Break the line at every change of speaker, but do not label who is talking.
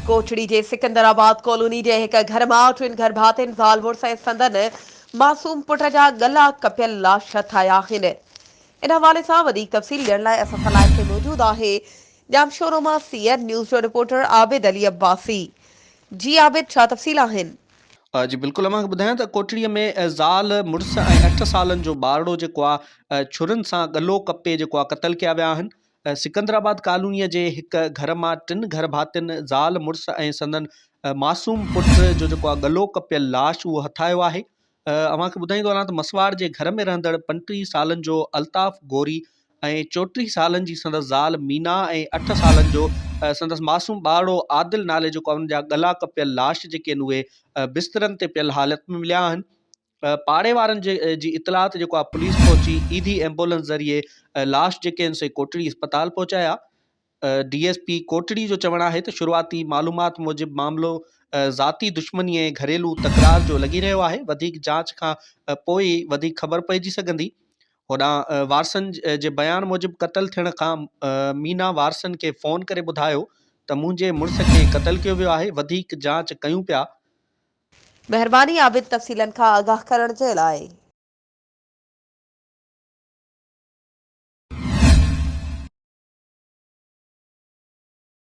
कोटड़ी जे Secunderabad colony जे हिक घर मां टिन घर भातियुनि ज़ाल मुड़स ऐं संदनि मासूम पुट जा गला कपियल लाश ठाहिया आहिनि। इन हवाले सां वधीक तफ़सील ॾियण लाइ असां सां लाइव ते मौजूदु आहे जामशोरो मां सीएन न्यूज़ जो रिपोर्टर आबिद अली अब्बासी। जी आबिद, छा तफ़सील आहिनि?
जी बिल्कुलु, मां ॿुधायां त कोटड़ीअ में ज़ाल मुड़ुस ऐं 8 सालनि जो ॿारड़ो जेको आहे छुरियुनि सां गलो कपे जेको आहे क़तल कया विया आहिनि। सिकंदराबाद कॉलोनीअ जे हिकु घर मां 3 घर भातियुनि ज़ाल मुड़ुस ऐं संदनि मासूम पुट जो जेको आहे गलो कपियल लाश उहो हथायो आहे। अव्हांखे ॿुधाईंदो वञा त मसवाड़ जे घर में रहंदड़ 35 सालनि जो अल्ताफ़ गोरी ऐं 34 सालनि जी संदसि ज़ाल मीना ऐं 8 सालनि जो संदसि मासूम ॿारड़ो आदिल नाले जो उन जा गला कपियल लाश जेके आहिनि उहे बिस्तरनि ते पियल हालत में मिलिया आहिनि। पाड़े वारनि जी इतलात जेको आहे पुलिस पहुची ईदी एम्बुलेंस ज़रिए लाश जेके आहिनि से कोटड़ी अस्पताल पहुचाया। DSP कोटड़ी जो चवणु आहे त शुरूआती मालूमात मूजिबि मामिलो ज़ाती दुश्मनी ऐं घरेलू तकरार जो लॻी रहियो आहे। वधीक जांच खां पोइ ई वधीक ख़बर पइजी सघंदी। होॾां वारसनि जे बयान मूजिबि क़तल थियण खां मीना वारसनि खे फ़ोन करे ॿुधायो त मुंहिंजे मुड़ुस खे क़तल कयो वियो आहे, वधीक जांच कयूं पिया।
महिरबानी आबिद, तफ़सीलनि खां आगाह करण जे लाइ।